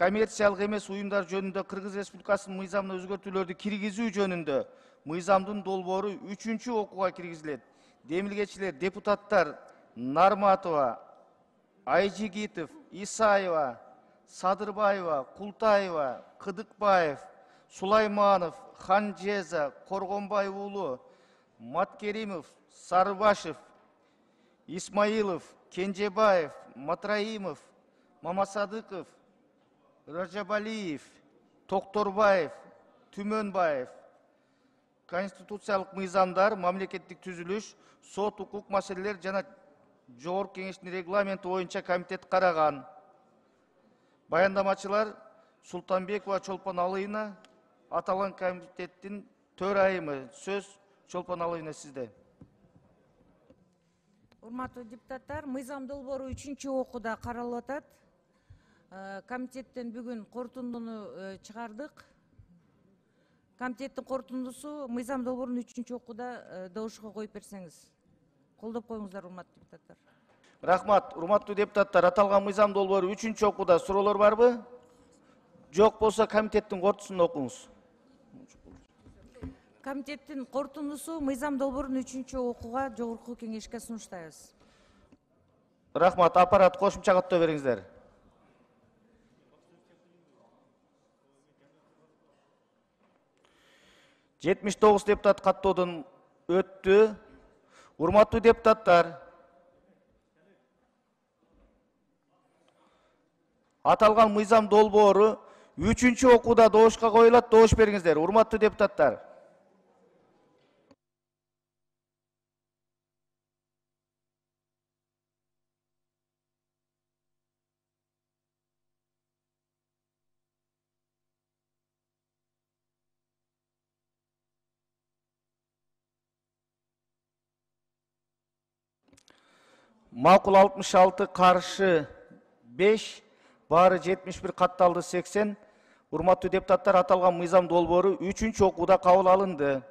коммерциялык эмес уюмдар жөнүндө Кыргыз Республикасынын мыйзамына өзгөртүүлөрдү киргизүү жөнүндө мыйзамдын долбоору 3-чү окууга киргизилет. Демилгечилер депутаттар Нарматова, Айжигитов, Исаева, Садырбаева, Култаева, Кыдыкбаев, Сулайманов, Ханжеза, Коргонбай уулу, Маткеримов, Сарыбашев, Исмаилов, Кенжебаев, Матраимов, Мамасадыков, Ражабалиев, Токторбаев, Түмөнбаев. Конституциялык мыйзамдар, мамлекеттик түзүлүш, сот, укук маселелер жана Жогорку Кеңештин регламенти боюнча комитет караган. Баяндамачылар Султанбекова Чолпон Алыйна, аталган комитеттин төрайымы. Сөз Чолпон Алыйна сизде. Урматтуу депутаттар, мыйзам долбоору 3-чү окууда каралып атат. Комитеттен бүгүн корутундуну чыгардык. Комитеттин корутундусу мыйзам долбоорун 3-чү окууда добушка коюп берсеңиз. Колдоп коюңуздар, урматтуу депутаттар. Рахмат, урматтуу депутаттар, аталган мыйзам долбоору 3-чү окууда суроолор барбы? Жок болсо комитеттин корутундусун окуңуз. Комитеттин корутундусу мыйзам долбоорун 3-чү окууга Жогорку Кеңешке сунуштайбыз. Рахмат, аппарат кошумча каттоо бериңиздер. Жетимиш 9 депутат каттоодон өттү. Урматтуу депутаттар, аталган мыйзам долбоору 3-чү окууда добушка коюлат. Добуш бериңиздер, урматтуу депутаттар. Макул 66, каршы 5, баары 71, катталды 80. Урматтуу депутаттар, аталган мыйзам долбоору 3-чү окууда кабыл алынды.